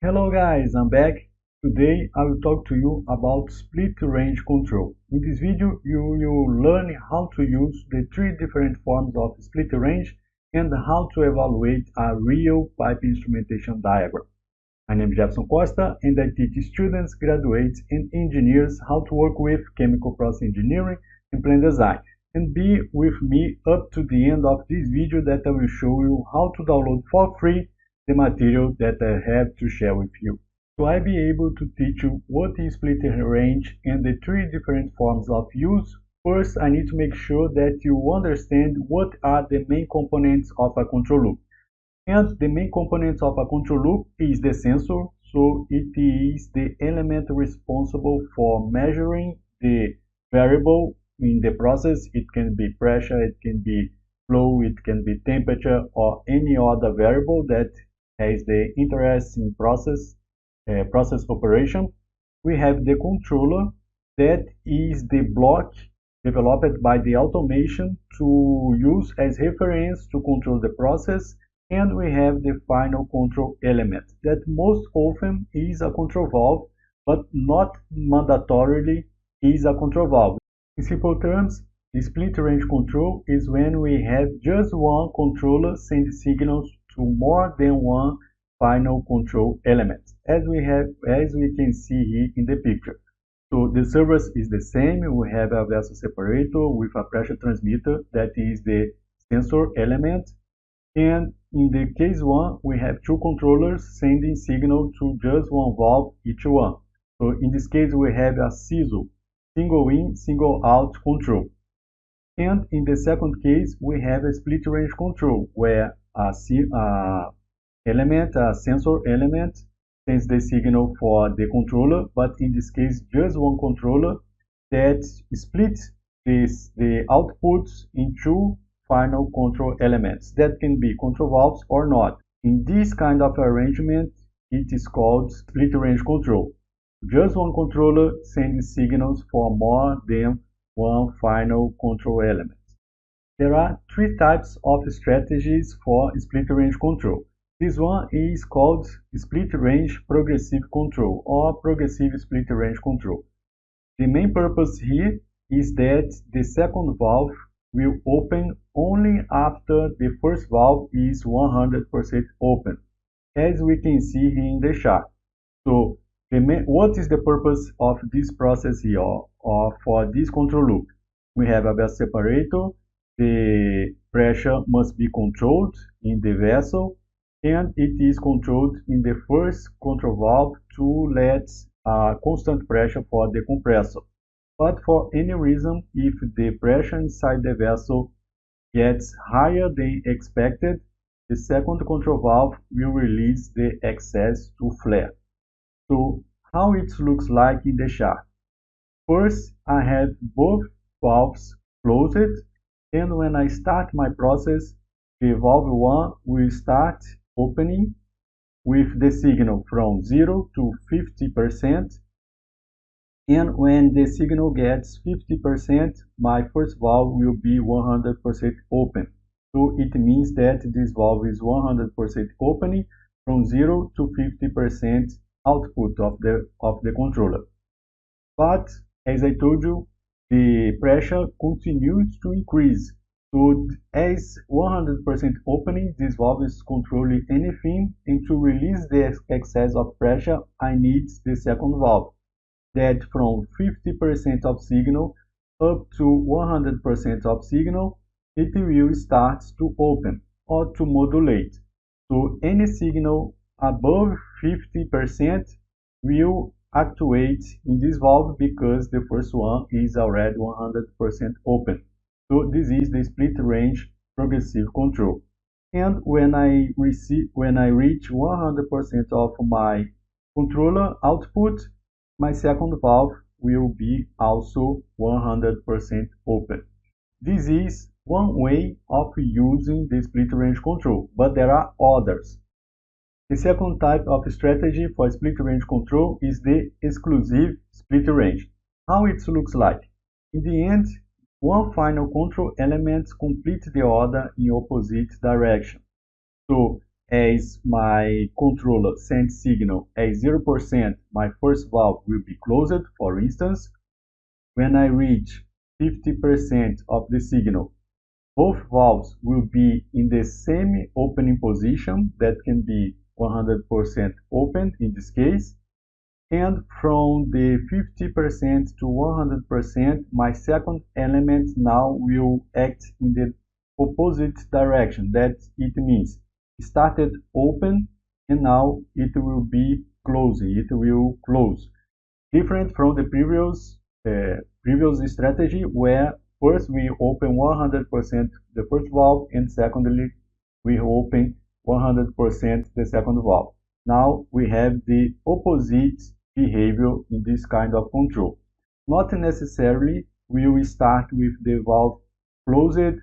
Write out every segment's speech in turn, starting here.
Hello guys, I'm back. Today I will talk to you about split range control. In this video you will learn how to use the three different forms of split range and how to evaluate a real pipe instrumentation diagram. My name is Jefferson Costa and I teach students, graduates and engineers how to work with chemical process engineering and plant design. And be with me up to the end of this video that I will show you how to download for free the material that I have to share with you. So I'll be able to teach you what is split range and the three different forms of use. First, I need to make sure that you understand what are the main components of a control loop. And the main components of a control loop is the sensor, so it is the element responsible for measuring the variable in the process. It can be pressure, it can be flow, it can be temperature, or any other variable that has the interest in process operation. We have the controller, that is the block developed by the automation to use as reference to control the process. And we have the final control element that most often is a control valve, but not mandatorily is a control valve. In simple terms, the split range control is when we have just one controller send signals to more than one final control element, as we can see here in the picture. So the service is the same. We have a vessel separator with a pressure transmitter that is the sensor element. And in the case 1, we have two controllers sending signal to just one valve each one. So in this case, we have a SISO, single in, single out control. And in the second case, we have a split range control where a sensor element sends the signal for the controller, but in this case, just one controller that splits the outputs into final control elements that can be control valves or not. In this kind of arrangement, it is called split range control. Just one controller sends signals for more than one final control element. There are three types of strategies for split range control. This one is called split range progressive control or progressive split range control. The main purpose here is that the second valve will open only after the first valve is 100% open, as we can see here in the chart. So what is the purpose of this process here or for this control loop? We have a vessel separator, the pressure must be controlled in the vessel, and it is controlled in the first control valve to let constant pressure for the compressor. But for any reason, if the pressure inside the vessel gets higher than expected, the second control valve will release the excess to flare. So how it looks like in the chart? First, I have both valves closed, and when I start my process, the valve 1 will start opening with the signal from 0 to 50%. And when the signal gets 50%, my first valve will be 100% open. So it means that this valve is 100% opening from 0 to 50% output of the controller. But as I told you, the pressure continues to increase. So as 100% opening, this valve is controlling anything, and to release the excess of pressure, I need the second valve that from 50% of signal up to 100% of signal, it will start to open or to modulate. So any signal above 50% will actuate in this valve because the first one is already 100% open. So this is the split range progressive control. And when I reach 100% of my controller output, my second valve will be also 100% open. This is one way of using the split range control, but there are others. The second type of strategy for split range control is the exclusive split range. How it looks like? In the end, one final control element completes the other in opposite direction. So as my controller sends signal at 0%, my first valve will be closed, for instance. When I reach 50% of the signal, both valves will be in the same opening position, that can be 100% open in this case. And from the 50% to 100%, my second element now will act in the opposite direction. That it means it started open and now it will be closing. It will close. Different from the previous strategy, where first we open 100% the first valve and secondly we open 100% the second valve. Now we have the opposite behavior in this kind of control. Not necessarily we will start with the valve closed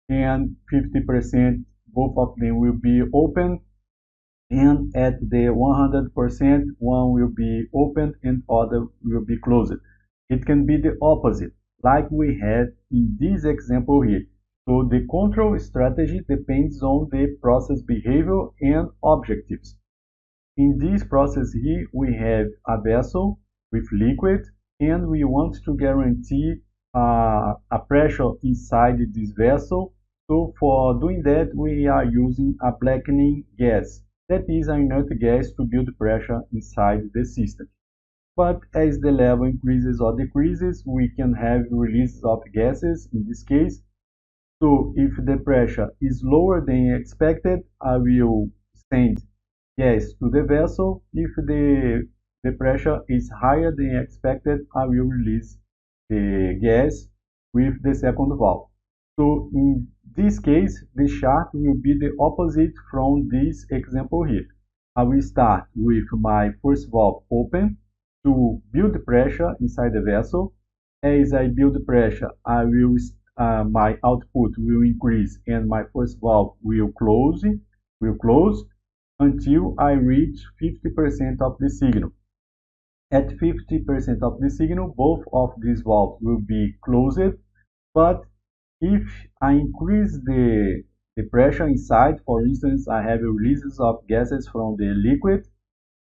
and 50% both of them will be open, and at the 100% one will be open and other will be closed. It can be the opposite, like we had in this example here. So the control strategy depends on the process behavior and objectives. In this process here, we have a vessel with liquid, and we want to guarantee a pressure inside this vessel. So for doing that, we are using a blackening gas. That is an inert gas to build pressure inside the system. But as the level increases or decreases, we can have releases of gases in this case. So if the pressure is lower than expected, I will send gas to the vessel. If the pressure is higher than expected, I will release the gas with the second valve. So in this case, the chart will be the opposite from this example here. I will start with my first valve open to build pressure inside the vessel. As I build pressure, my output will increase and my first valve will close until I reach 50% of the signal. At 50% of the signal, both of these valves will be closed, but if I increase the pressure inside, for instance, I have releases of gases from the liquid,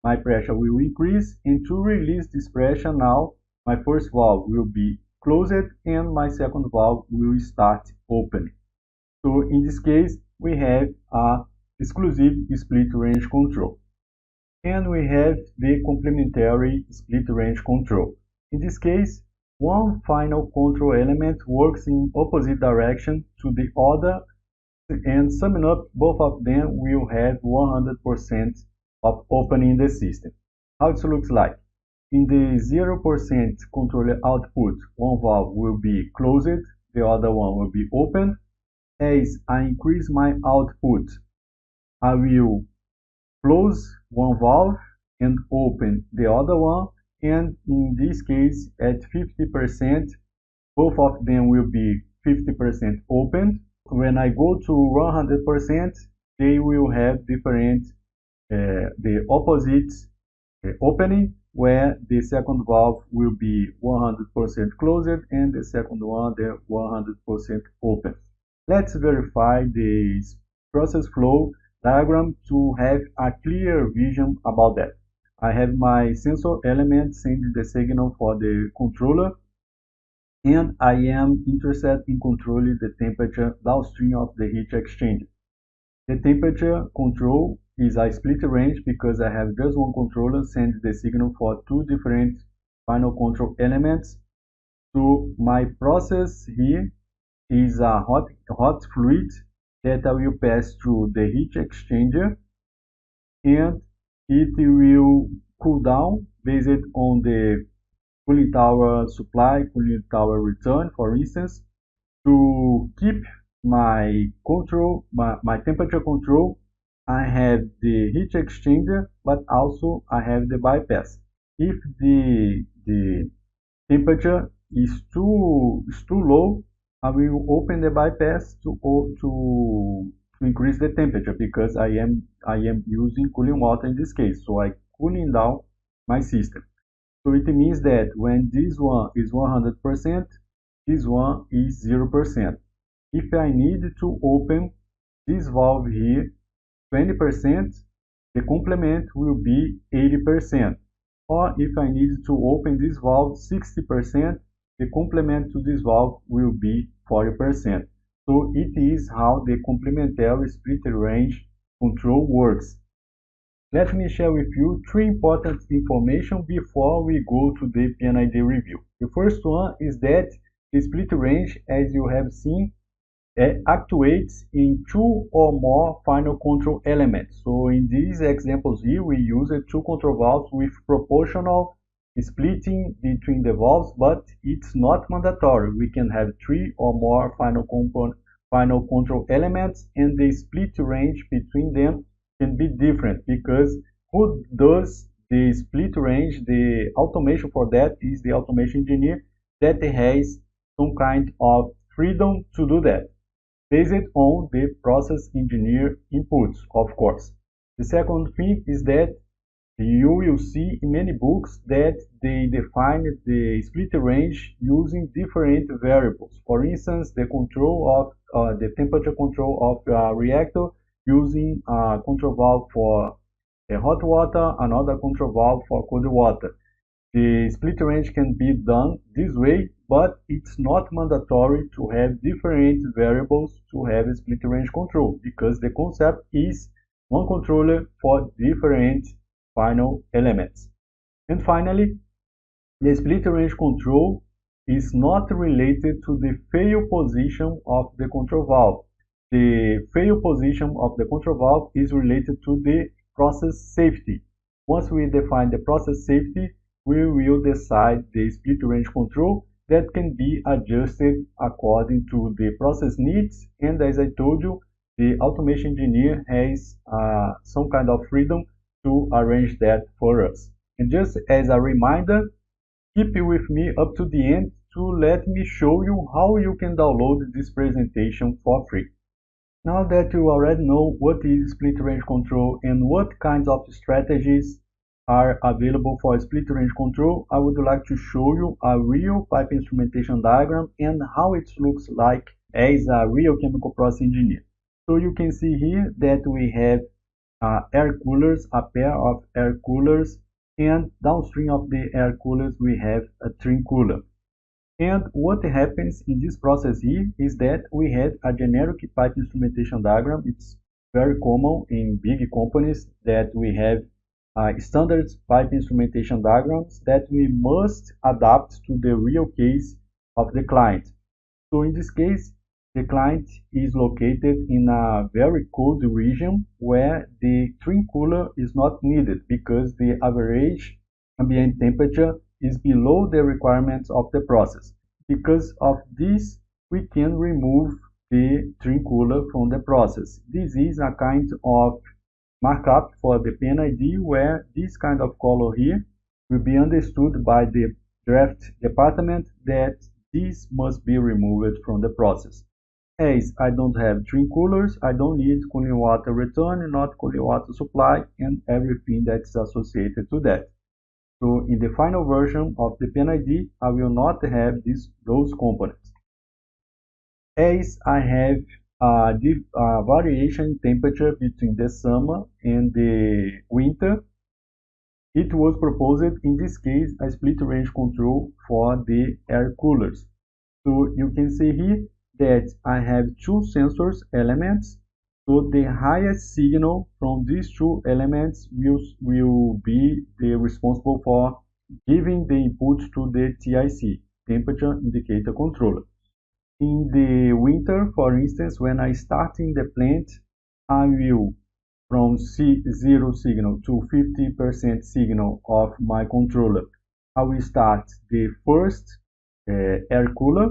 my pressure will increase, and to release this pressure now, my first valve will be closed and my second valve will start opening. So in this case, we have a exclusive split range control. And we have the complementary split range control. In this case, one final control element works in opposite direction to the other, and summing up, both of them will have 100% of opening the system. How it looks like? In the 0% controller output, one valve will be closed, the other one will be open. As I increase my output, I will close one valve and open the other one, and in this case at 50%, both of them will be 50% open. When I go to 100%, they will have different, the opposite opening, where the second valve will be 100% closed and the second one the 100% open. Let's verify this process flow diagram to have a clear vision about that. I have my sensor element sending the signal for the controller, and I am interested in controlling the temperature downstream of the heat exchanger. The temperature control is a split range because I have just one controller sending the signal for two different final control elements. So my process here is a hot fluid that I will pass through the heat exchanger, and it will cool down based on the cooling tower supply, cooling tower return, for instance. To keep my control, my temperature control, I have the heat exchanger, but also I have the bypass. If the temperature is too low, I will open the bypass to increase the temperature, because I am using cooling water in this case, so I cooling down my system. So it means that when this one is 100%, this one is 0%. If I need to open this valve here, 20%, the complement will be 80%. Or if I need to open this valve 60%, the complement to this valve will be 40%. So it is how the complementary split range control works. Let me share with you three important information before we go to the PNID review. The first one is that the split range, as you have seen, actuates in two or more final control elements. So in these examples here, we use two control valves with proportional splitting between the valves, but it's not mandatory. We can have three or more final control elements, and the split range between them can be different, because who does the split range, the automation for that is the automation engineer that has some kind of freedom to do that, based on the process engineer inputs, of course. The second thing is that you will see in many books that they define the split range using different variables. For instance, the control of the temperature control of a reactor using a control valve for hot water, another control valve for cold water. The split range can be done this way, but it's not mandatory to have different variables to have a split range control, because the concept is one controller for different final elements. And finally, the split range control is not related to the fail position of the control valve. The fail position of the control valve is related to the process safety. Once we define the process safety, we will decide the split range control that can be adjusted according to the process needs. And as I told you, the automation engineer has some kind of freedom to arrange that for us. And just as a reminder, keep with me up to the end to let me show you how you can download this presentation for free. Now that you already know what is split range control and what kinds of strategies are available for split range control, I would like to show you a real pipe instrumentation diagram and how it looks like as a real chemical process engineer. So you can see here that we have air coolers, a pair of air coolers, and downstream of the air coolers we have a trim cooler. And what happens in this process here is that we had a generic pipe instrumentation diagram. It's very common in big companies that we have standard pipe instrumentation diagrams that we must adapt to the real case of the client. So in this case, the client is located in a very cold region where the trim cooler is not needed because the average ambient temperature is below the requirements of the process. Because of this, we can remove the trim cooler from the process. This is a kind of markup for the PNID where this kind of color here will be understood by the draft department that this must be removed from the process. As I don't have trim coolers, I don't need cooling water return, not cooling water supply, and everything that's associated to that. So in the final version of the PNID, I will not have those components. As I have variation in temperature between the summer and the winter, it was proposed in this case a split range control for the air coolers. So you can see here that I have two sensors elements. So the highest signal from these two elements will be responsible for giving the input to the TIC, temperature indicator controller. In the winter, for instance, when I start in the plant, I will, from 0 signal to 50% signal of my controller, I will start the first air cooler.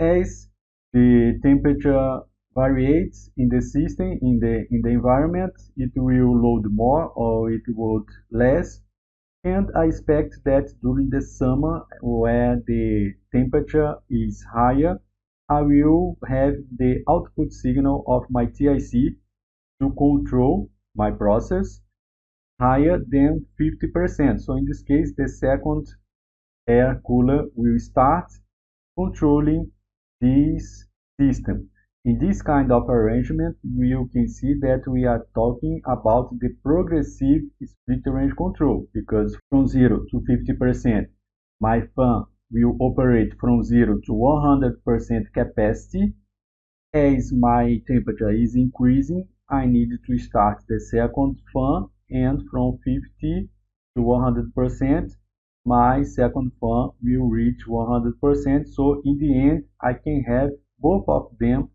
As the temperature varies in the system, in the environment, it will load more or it will less. And I expect that during the summer, where the temperature is higher, I will have the output signal of my TIC to control my process higher than 50%. So in this case, the second air cooler will start controlling this system. In this kind of arrangement, you can see that we are talking about the progressive split range control, because from 0 to 50%, my fan will operate from 0 to 100% capacity. As my temperature is increasing, I need to start the second fan, and from 50 to 100%, my second fan will reach 100%. So in the end, I can have both of them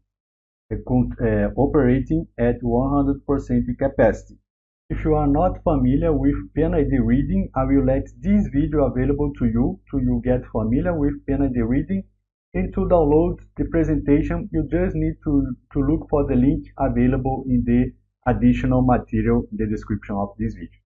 operating at 100% capacity. If you are not familiar with Pen ID reading, I will let this video available to you get familiar with Pen ID reading. And to download the presentation, you just need to look for the link available in the additional material in the description of this video.